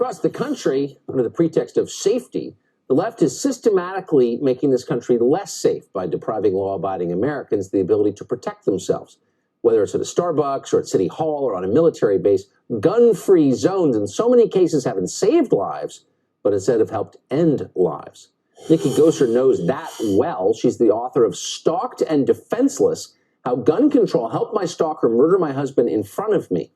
Across the country, under the pretext of safety, the left is systematically making this country less safe by depriving law-abiding Americans the ability to protect themselves. Whether it's at a Starbucks or at City Hall or on a military base, gun-free zones in so many cases haven't saved lives, but instead have helped end lives. Nikki Goeser knows that well. She's the author of Stalked and Defenseless, How Gun Control Helped My Stalker Murder My Husband in Front of Me.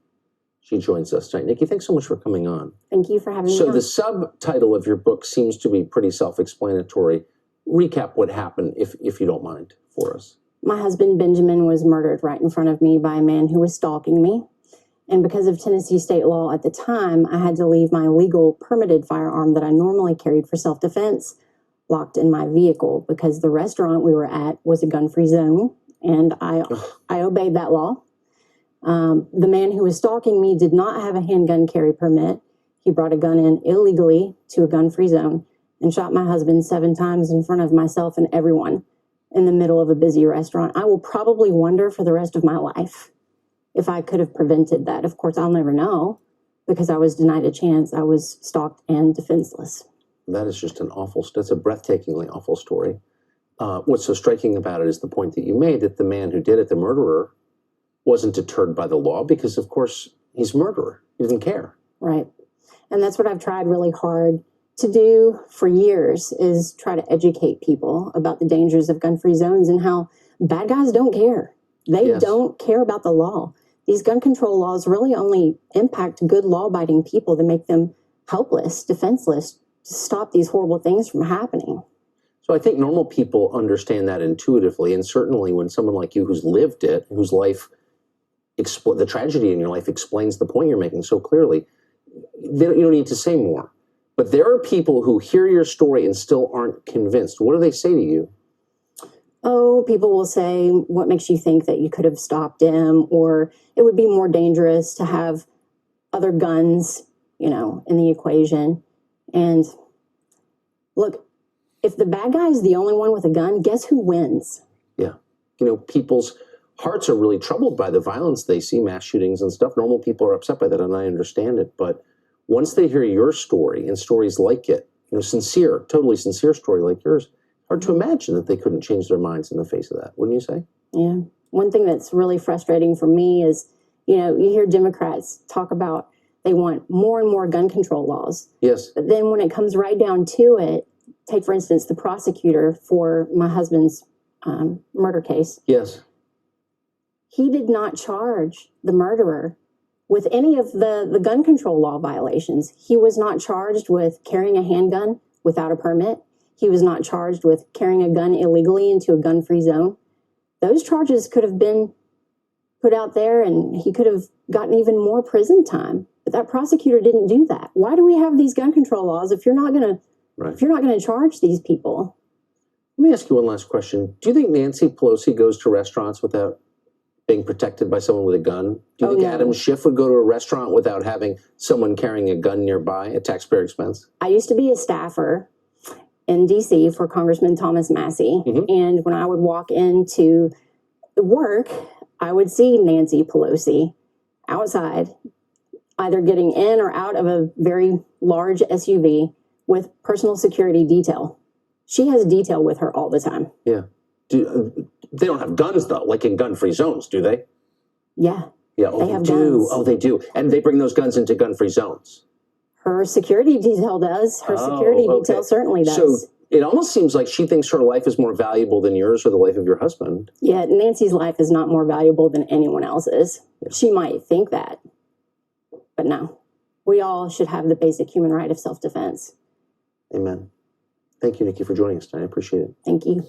She joins us tonight. Nikki, thanks so much for coming on. Thank you for having me So on. the subtitle of your book seems to be pretty self-explanatory. Recap what happened, if you don't mind, for us. My husband, Benjamin, was murdered right in front of me by a man who was stalking me. And because of Tennessee state law at the time, I had to leave my legal permitted firearm that I normally carried for self-defense locked in my vehicle because the restaurant we were at was a gun-free zone, and I obeyed that law. The man who was stalking me did not have a handgun carry permit. He brought a gun in illegally to a gun-free zone and shot my husband 7 times in front of myself and everyone in the middle of a busy restaurant. I will probably wonder for the rest of my life if I could have prevented that. Of course, I'll never know because I was denied a chance. I was stalked and defenseless. That is just that's a breathtakingly awful story. What's so striking about it is the point that you made that the man who did it, the murderer, wasn't deterred by the law because, of course, he's a murderer. He didn't care. Right. And that's what I've tried really hard to do for years is try to educate people about the dangers of gun-free zones and how bad guys don't care. They don't care about the law. These gun control laws really only impact good law-abiding people that make them helpless, defenseless, to stop these horrible things from happening. So I think normal people understand that intuitively, and certainly when someone like you who's lived it, whose life, the tragedy in your life explains the point you're making so clearly, you don't need to say more. But there are people who hear your story and still aren't convinced. What do they say to you? Oh, people will say, what makes you think that you could have stopped him? Or it would be more dangerous to have other guns, in the equation. And look, if the bad guy is the only one with a gun, guess who wins? Yeah. People's hearts are really troubled by the violence they see, mass shootings and stuff. Normal people are upset by that, and I understand it. But once they hear your story and stories like it, sincere, totally sincere story like yours, hard to imagine that they couldn't change their minds in the face of that, wouldn't you say? Yeah. One thing that's really frustrating for me is, you hear Democrats talk about they want more and more gun control laws. Yes. But then when it comes right down to it, take, for instance, the prosecutor for my husband's murder case. Yes. He did not charge the murderer with any of the gun control law violations. He was not charged with carrying a handgun without a permit. He was not charged with carrying a gun illegally into a gun-free zone. Those charges could have been put out there and he could have gotten even more prison time. But that prosecutor didn't do that. Why do we have these gun control laws if you're not going to charge these people? Let me ask you one last question. Do you think Nancy Pelosi goes to restaurants without being protected by someone with a gun? Do you think Adam Schiff would go to a restaurant without having someone carrying a gun nearby at taxpayer expense? I used to be a staffer in D.C. for Congressman Thomas Massey. And when I would walk into work, I would see Nancy Pelosi outside, either getting in or out of a very large SUV with personal security detail. She has detail with her all the time. Yeah. They don't have guns, though, like in gun-free zones, do they? Yeah. Yeah, they have guns. Oh, they do. And they bring those guns into gun-free zones. Her security detail does. Her security detail certainly does. So it almost seems like she thinks her life is more valuable than yours or the life of your husband. Yeah, Nancy's life is not more valuable than anyone else's. Yeah. She might think that. But no, we all should have the basic human right of self-defense. Amen. Thank you, Nikki, for joining us tonight. I appreciate it. Thank you.